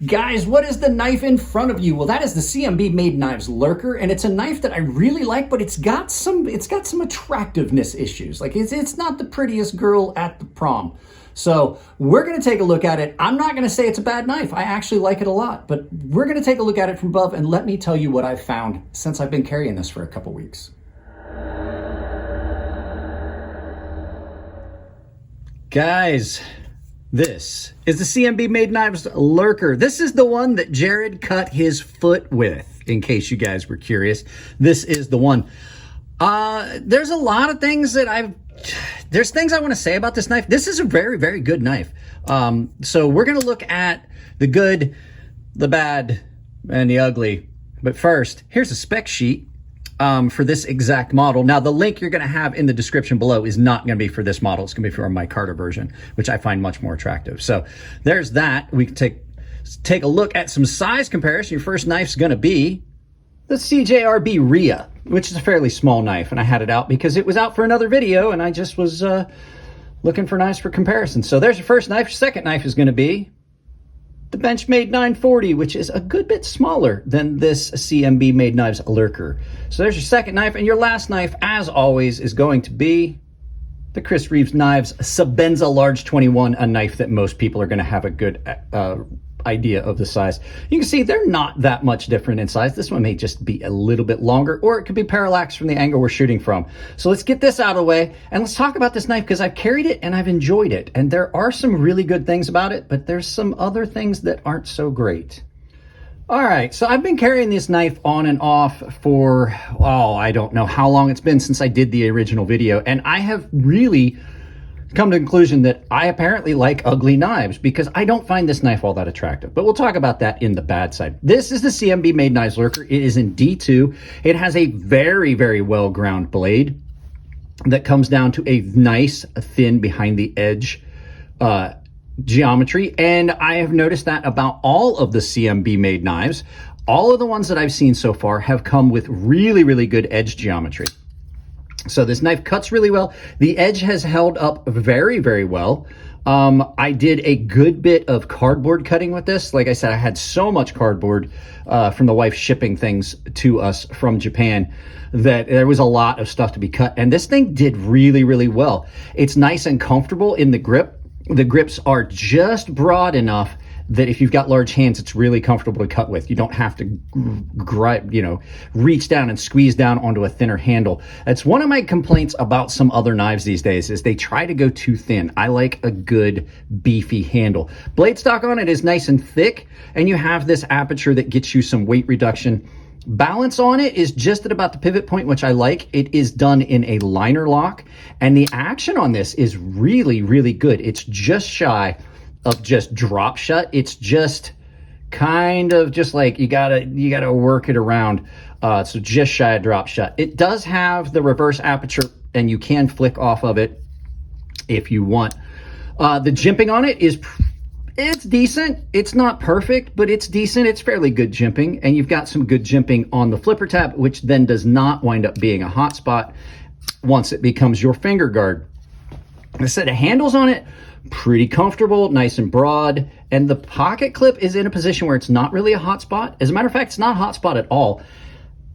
Guys, what is the knife in front of you? Well, that is the CMB Made Knives Lurker, and it's a knife that I really like, but it's got some attractiveness issues. Like it's not the prettiest girl at the prom. So we're gonna take a look at it. I'm not gonna say it's a bad knife. I actually like it a lot, but we're gonna take a look at it from above and let me tell you what I've found since I've been carrying this for a couple weeks. Guys, this is the CMB Made Knives Lurker. This is the one that Jared cut his foot with, in case you guys were curious. This is the one. There's a lot of things that there's things I want to say about this knife. This is a very, very good knife. So we're going to look at the good, the bad, and the ugly. But first, here's a spec sheet for this exact model. Now, the link you're going to have in the description below is not going to be for this model. It's going to be for our micarta version, which I find much more attractive. So there's that. We can take a look at some size comparison. Your first knife's going to be the CJRB Rhea, which is a fairly small knife. And I had it out because it was out for another video, and I just was looking for knives for comparison. So there's your first knife. Your second knife is going to be the Benchmade 940, which is a good bit smaller than this CMB Made Knives Lurker. So there's your second knife, and your last knife, as always, is going to be the Chris Reeves Knives Sabenza Large 21, a knife that most people are going to have a good idea of the size. You can see they're not that much different in size. This one may just be a little bit longer, or it could be parallax from the angle we're shooting from. So let's get this out of the way and let's talk about this knife, because I've carried it and I've enjoyed it, and there are some really good things about it, but there's some other things that aren't so great. All right, so I've been carrying this knife on and off for, I don't know how long it's been since I did the original video, and I have really come to the conclusion that I apparently like ugly knives, because I don't find this knife all that attractive. But we'll talk about that in the bad side. This is the CMB Made Knives Lurker. It is in D2. It has a very, very well ground blade that comes down to a nice thin behind the edge geometry. And I have noticed that about all of the CMB Made knives. All of the ones that I've seen so far have come with really, really good edge geometry. So this knife cuts really well. The edge has held up very, very well. I did a good bit of cardboard cutting with this. Like I said, I had so much cardboard from the wife shipping things to us from Japan that there was a lot of stuff to be cut. And this thing did really, really well. It's nice and comfortable in the grip. The grips are just broad enough that if you've got large hands, it's really comfortable to cut with. You don't have to reach down and squeeze down onto a thinner handle. That's one of my complaints about some other knives these days, is they try to go too thin. I like a good beefy handle. Blade stock on it is nice and thick, and you have this aperture that gets you some weight reduction. Balance on it is just at about the pivot point, which I like. It is done in a liner lock, and the action on this is really, really good. It's just shy of just drop shut. It's just kind of just like you gotta work it around. So just shy of drop shut. It does have the reverse aperture, and you can flick off of it if you want. The jimping on it it's decent. It's not perfect, but it's decent. It's fairly good jimping, and you've got some good jimping on the flipper tab, which then does not wind up being a hot spot once it becomes your finger guard. The set of handles on it, pretty comfortable, nice and broad, and the pocket clip is in a position where it's not really a hot spot. As a matter of fact, it's not a hot spot at all.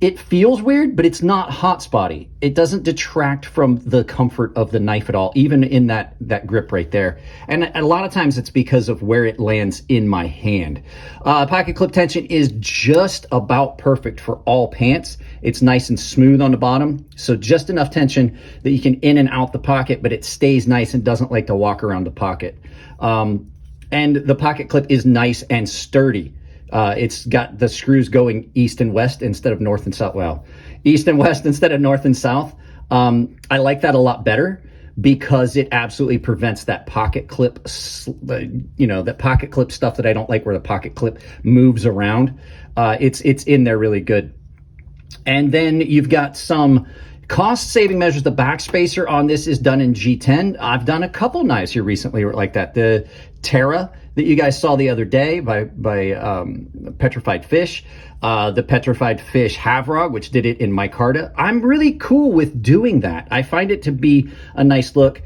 It feels weird, but it's not hot spotty. It doesn't detract from the comfort of the knife at all, even in that grip right there. And a lot of times it's because of where it lands in my hand. Pocket clip tension is just about perfect for all pants. It's nice and smooth on the bottom, so just enough tension that you can in and out the pocket, but it stays nice and doesn't like to walk around the pocket. And the pocket clip is nice and sturdy. It's got the screws going east and west instead of north and south. Well, east and west instead of north and south. I like that a lot better, because it absolutely prevents that pocket clip, that pocket clip stuff that I don't like, where the pocket clip moves around. It's in there really good. And then you've got some cost saving measures. The back spacer on this is done in G10. I've done a couple knives here recently like that. The Terra that you guys saw the other day by Petrified Fish, the Petrified Fish Havrog, which did it in micarta. I'm really cool with doing that. I find it to be a nice look.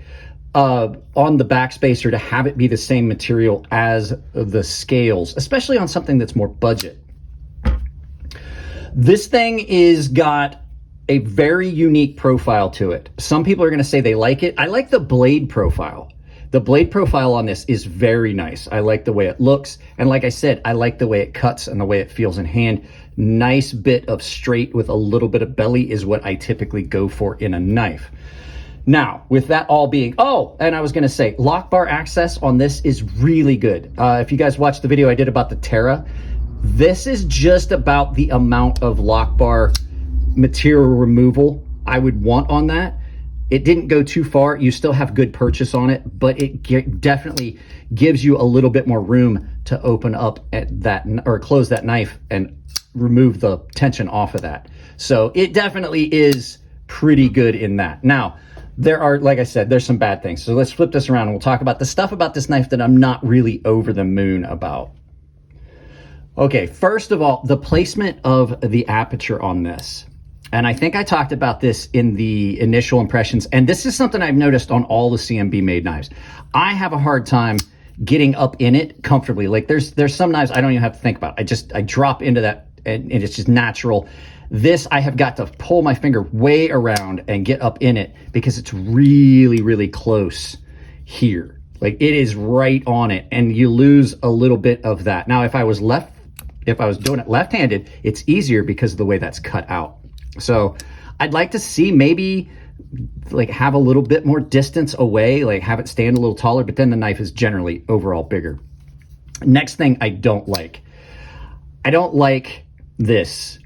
on the backspacer to have it be the same material as the scales, especially on something that's more budget. This thing is got a very unique profile to it. Some people are going to say they like it. I like the blade profile. The blade profile on this is very nice. I like the way it looks. And like I said, I like the way it cuts and the way it feels in hand. Nice bit of straight with a little bit of belly is what I typically go for in a knife. Now, with that all being, and I was going to say, lock bar access on this is really good. If you guys watched the video I did about the Terra, this is just about the amount of lock bar material removal I would want on that. It didn't go too far. You still have good purchase on it, but it definitely gives you a little bit more room to open up at that, or close that knife and remove the tension off of that. So it definitely is pretty good in that. Now, there are, like I said, there's some bad things. So let's flip this around and we'll talk about the stuff about this knife that I'm not really over the moon about. Okay, first of all, the placement of the aperture on this. And I think I talked about this in the initial impressions, and this is something I've noticed on all the CMB made knives. I have a hard time getting up in it comfortably. Like there's some knives I don't even have to think about. I drop into that and it's just natural. This, I have got to pull my finger way around and get up in it because it's really, really close here. Like it is right on it, and you lose a little bit of that. Now, if I was doing it left-handed, it's easier because of the way that's cut out. So I'd like to see maybe like have a little bit more distance away, like have it stand a little taller, but then the knife is generally overall bigger. Next thing I don't like this.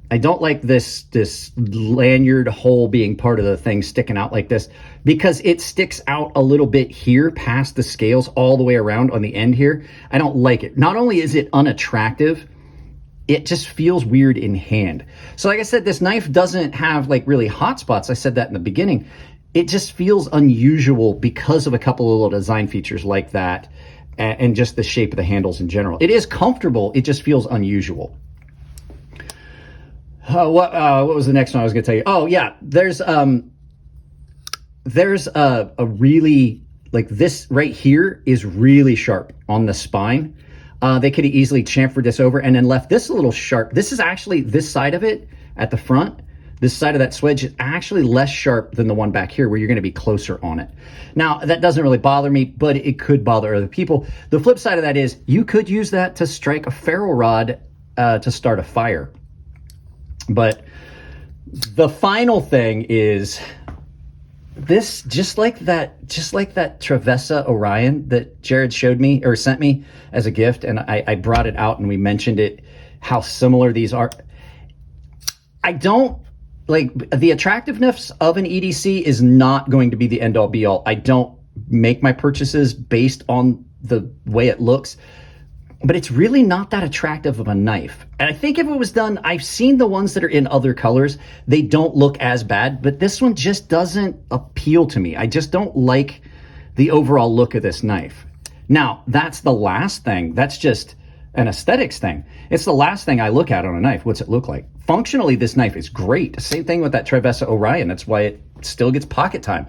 I don't like this lanyard hole being part of the thing sticking out like this, because it sticks out a little bit here past the scales all the way around on the end here. I don't like it. Not only is it unattractive, it just feels weird in hand. So like I said, this knife doesn't have like really hot spots. I said that in the beginning. It just feels unusual because of a couple of little design features like that and just the shape of the handles in general. It is comfortable. It just feels unusual. What was the next one I was going to tell you? Oh yeah, there's a really, like this right here is really sharp on the spine. They could have easily chamfered this over and then left this a little sharp. This is actually, this side of it at the front, this side of that swedge is actually less sharp than the one back here where you're going to be closer on it. Now, that doesn't really bother me, but it could bother other people. The flip side of that is you could use that to strike a ferro rod to start a fire. But the final thing is this, just like that Trevessa Orion that Jared showed me or sent me as a gift, and I brought it out and we mentioned it, how similar these are. I don't like the attractiveness of an EDC is not going to be the end all be all. I don't make my purchases based on the way it looks, but it's really not that attractive of a knife. And I think if it was done, I've seen the ones that are in other colors, they don't look as bad, but this one just doesn't appeal to me. I just don't like the overall look of this knife. Now, that's the last thing. That's just an aesthetics thing. It's the last thing I look at on a knife. What's it look like? Functionally, this knife is great. Same thing with that Trevessa Orion. That's why it still gets pocket time.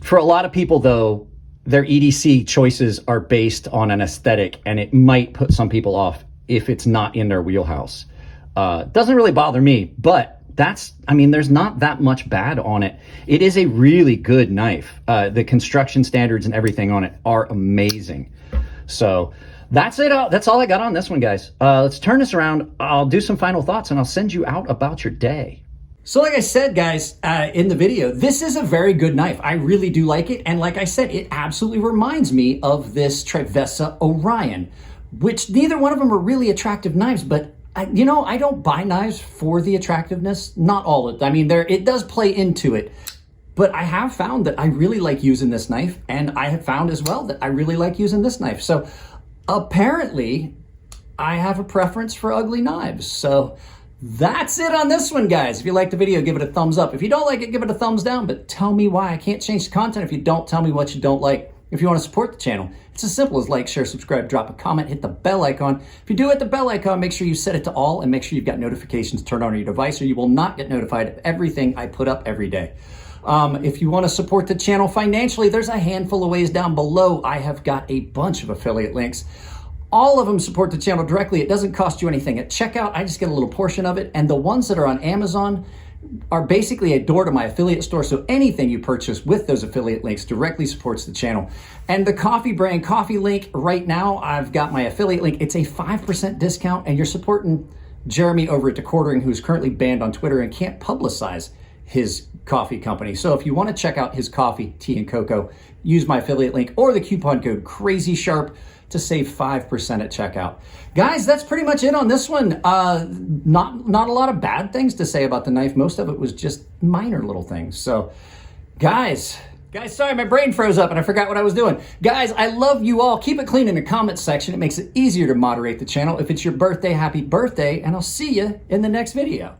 For a lot of people, though, their EDC choices are based on an aesthetic, and it might put some people off if it's not in their wheelhouse. Doesn't really bother me, but there's not that much bad on it. It is a really good knife. The construction standards and everything on it are amazing. So that's it. That's all I got on this one, guys. Let's turn this around. I'll do some final thoughts and I'll send you out about your day. So like I said, guys, in the video, this is a very good knife. I really do like it. And like I said, it absolutely reminds me of this Trevessa Orion, which neither one of them are really attractive knives, but I don't buy knives for the attractiveness. Not all of it. I mean, it does play into it, but I have found that I really like using this knife, and I have found as well that I really like using this knife. So apparently I have a preference for ugly knives. So that's it on this one, guys. If you liked the video, give it a thumbs up. If you don't like it, give it a thumbs down, but tell me why. I can't change the content if you don't tell me what you don't like. If you want to support the channel, it's as simple as like, share, subscribe, drop a comment, hit the bell icon. If you do hit the bell icon, make sure you set it to all and make sure you've got notifications turned on your device, or you will not get notified of everything I put up every day. If you want to support the channel financially, there's a handful of ways down below. I have got a bunch of affiliate links. All of them support the channel directly. It doesn't cost you anything. At checkout, I just get a little portion of it. And the ones that are on Amazon are basically a door to my affiliate store. So anything you purchase with those affiliate links directly supports the channel. And the Coffee brand coffee link right now, I've got my affiliate link. It's a 5% discount, and you're supporting Jeremy over at Decordering, who's currently banned on Twitter and can't publicize his coffee company. So if you want to check out his coffee, tea, and cocoa, use my affiliate link or the coupon code CrazySharp to save 5% at checkout. Guys, that's pretty much it on this one. Not a lot of bad things to say about the knife. Most of it was just minor little things. So guys, sorry, my brain froze up and I forgot what I was doing. Guys, I love you all. Keep it clean in the comments section. It makes it easier to moderate the channel. If it's your birthday, happy birthday, and I'll see you in the next video.